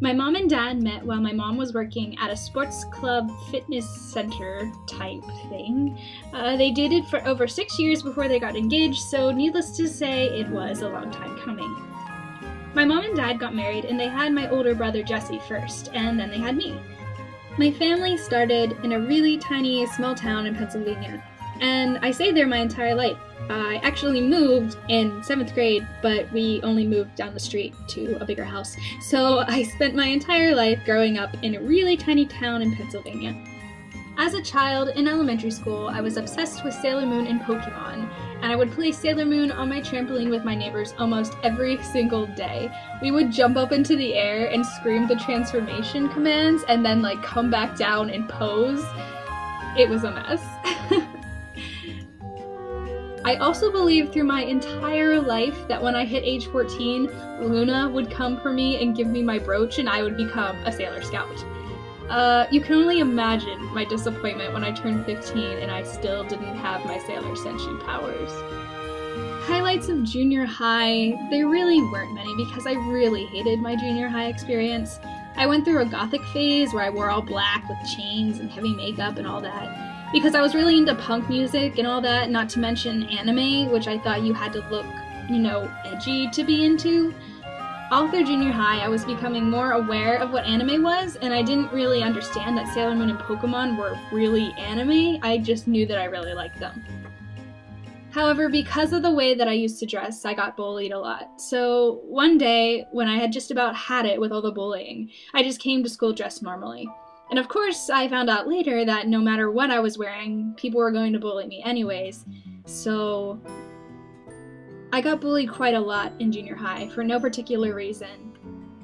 My mom and dad met while my mom was working at a sports club fitness center type thing. They dated for over 6 years before they got engaged, so needless to say, it was a long time coming. My mom and dad got married and they had my older brother Jesse first, and then they had me. My family started in a really tiny small town in Pennsylvania, and I stayed there my entire life. I actually moved in 7th grade, but we only moved down the street to a bigger house. So I spent my entire life growing up in a really tiny town in Pennsylvania. As a child in elementary school, I was obsessed with Sailor Moon and Pokemon, and I would play Sailor Moon on my trampoline with my neighbors almost every single day. We would jump up into the air and scream the transformation commands and then come back down and pose. It was a mess. I also believed through my entire life that when I hit age 14, Luna would come for me and give me my brooch and I would become a Sailor Scout. You can only imagine my disappointment when I turned 15 and I still didn't have my Sailor Senshi powers. Highlights of junior high, there really weren't many because I really hated my junior high experience. I went through a gothic phase where I wore all black with chains and heavy makeup and all that. Because I was really into punk music and all that, not to mention anime, which I thought you had to look, edgy to be into. All through junior high, I was becoming more aware of what anime was, and I didn't really understand that Sailor Moon and Pokemon were really anime. I just knew that I really liked them. However, because of the way that I used to dress, I got bullied a lot. So one day, when I had just about had it with all the bullying, I just came to school dressed normally. And of course, I found out later that no matter what I was wearing, people were going to bully me anyways. So I got bullied quite a lot in junior high for no particular reason.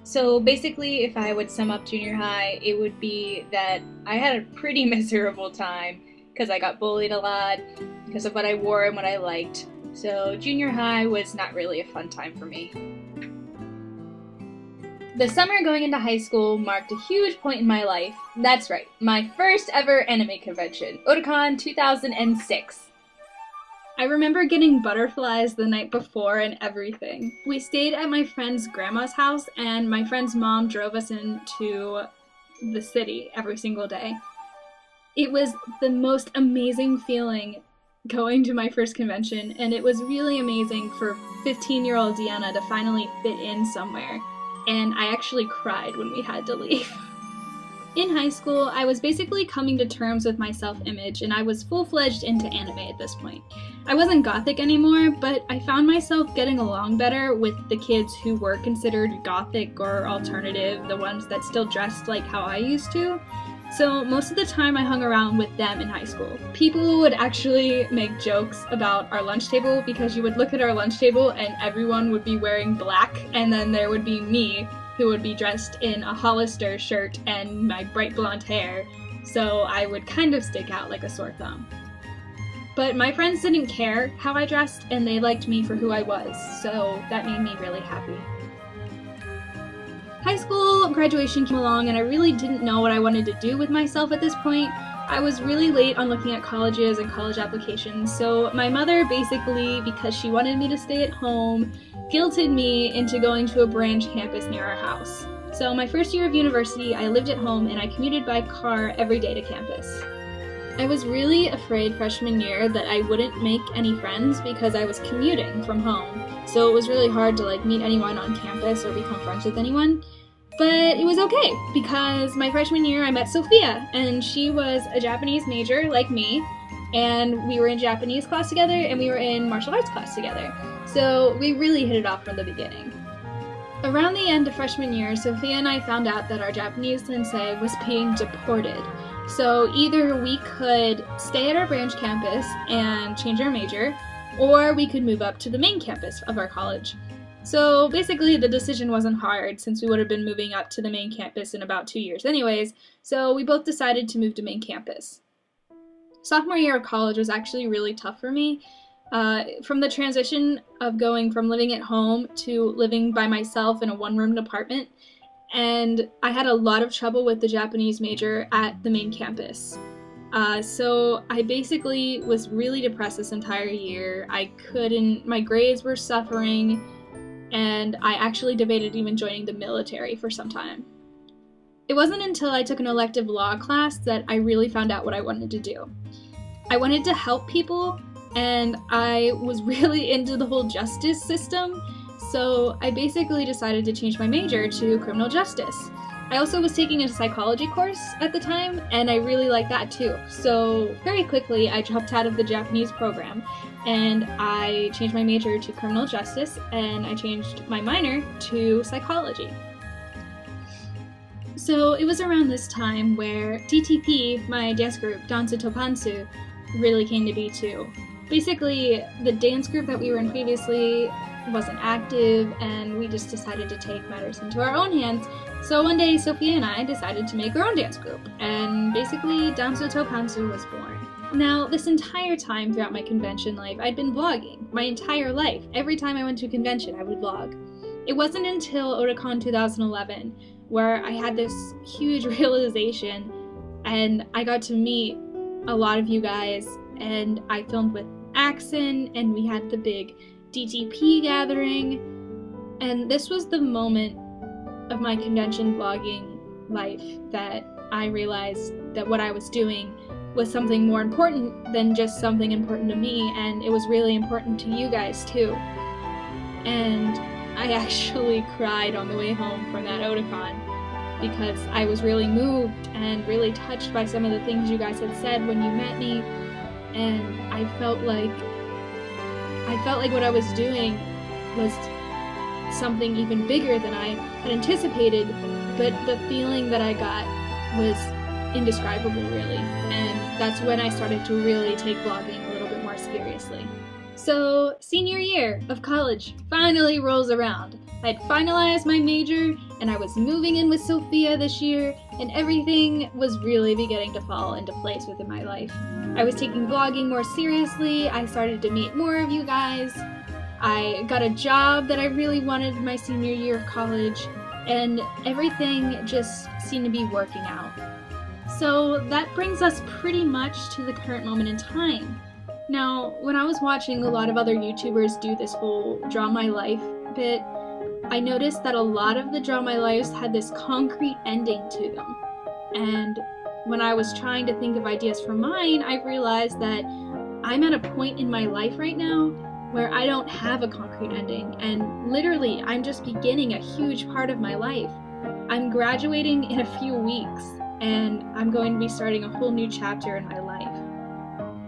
So basically, if I would sum up junior high, it would be that I had a pretty miserable time because I got bullied a lot because of what I wore and what I liked. So junior high was not really a fun time for me. The summer going into high school marked a huge point in my life. That's right, my first ever anime convention, Otakon 2006. I remember getting butterflies the night before and everything. We stayed at my friend's grandma's house and my friend's mom drove us into the city every single day. It was the most amazing feeling going to my first convention, and it was really amazing for 15-year-old Deanna to finally fit in somewhere. And I actually cried when we had to leave. In high school, I was basically coming to terms with my self-image, and I was full-fledged into anime at this point. I wasn't gothic anymore, but I found myself getting along better with the kids who were considered gothic or alternative, the ones that still dressed like how I used to. So most of the time I hung around with them in high school. People would actually make jokes about our lunch table because you would look at our lunch table and everyone would be wearing black, and then there would be me who would be dressed in a Hollister shirt and my bright blonde hair, so I would kind of stick out like a sore thumb. But my friends didn't care how I dressed and they liked me for who I was, so that made me really happy. High school graduation came along and I really didn't know what I wanted to do with myself at this point. I was really late on looking at colleges and college applications, so my mother basically, because she wanted me to stay at home, guilted me into going to a branch campus near our house. So my first year of university, I lived at home and I commuted by car every day to campus. I was really afraid freshman year that I wouldn't make any friends because I was commuting from home, so it was really hard to meet anyone on campus or become friends with anyone. But it was okay, because my freshman year I met Sophia, and she was a Japanese major like me, and we were in Japanese class together and we were in martial arts class together. So we really hit it off from the beginning. Around the end of freshman year, Sophia and I found out that our Japanese sensei was being deported. So either we could stay at our branch campus and change our major, or we could move up to the main campus of our college. So basically the decision wasn't hard since we would have been moving up to the main campus in about 2 years anyways, so we both decided to move to main campus. Sophomore year of college was actually really tough for me. From the transition of going from living at home to living by myself in a one-room apartment, and I had a lot of trouble with the Japanese major at the main campus. So I basically was really depressed this entire year. My grades were suffering, and I actually debated even joining the military for some time. It wasn't until I took an elective law class that I really found out what I wanted to do. I wanted to help people, and I was really into the whole justice system, so I basically decided to change my major to criminal justice. I also was taking a psychology course at the time, and I really liked that too. So very quickly I dropped out of the Japanese program, and I changed my major to criminal justice, and I changed my minor to psychology. So it was around this time where DTP, my dance group, Dansu Topansu, really came to be too. Basically, the dance group that we were in previously wasn't active, and we just decided to take matters into our own hands. So one day, Sophia and I decided to make our own dance group, and basically, Dansu Topansu was born. Now, this entire time throughout my convention life, I'd been vlogging. My entire life. Every time I went to a convention, I would vlog. It wasn't until Otakon 2011 where I had this huge realization, and I got to meet a lot of you guys, and I filmed with Axon, and we had the big DTP gathering, and this was the moment of my convention vlogging life that I realized that what I was doing was something more important than just something important to me, and it was really important to you guys too. And I actually cried on the way home from that Otakon because I was really moved and really touched by some of the things you guys had said when you met me, and I felt like what I was doing was something even bigger than I had anticipated, but the feeling that I got was indescribable, really, and that's when I started to really take vlogging a little bit more seriously. So, senior year of college finally rolls around. I had finalized my major, and I was moving in with Sophia this year, and everything was really beginning to fall into place within my life. I was taking vlogging more seriously, I started to meet more of you guys, I got a job that I really wanted my senior year of college, and everything just seemed to be working out. So that brings us pretty much to the current moment in time. Now, when I was watching a lot of other YouTubers do this whole Draw My Life bit, I noticed that a lot of the Draw My Lives had this concrete ending to them. And when I was trying to think of ideas for mine, I realized that I'm at a point in my life right now where I don't have a concrete ending, and literally I'm just beginning a huge part of my life. I'm graduating in a few weeks, and I'm going to be starting a whole new chapter in my life.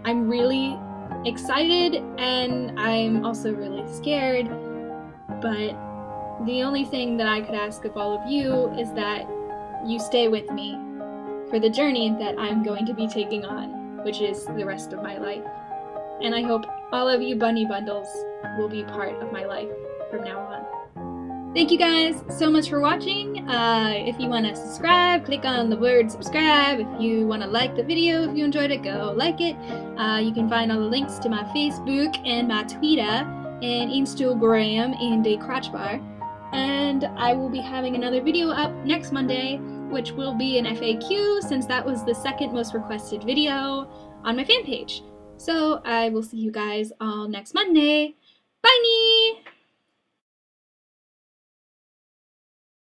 I'm really excited, and I'm also really scared, but the only thing that I could ask of all of you is that you stay with me for the journey that I'm going to be taking on, which is the rest of my life. And I hope all of you bunny bundles will be part of my life from now on. Thank you guys so much for watching. If you want to subscribe, click on the word subscribe. If you want to like the video, if you enjoyed it, go like it. You can find all the links to my Facebook and my Twitter and Instagram in the crotch bar. And I will be having another video up next Monday, which will be an FAQ, since that was the second most requested video on my fan page. So I will see you guys all next Monday. Bye!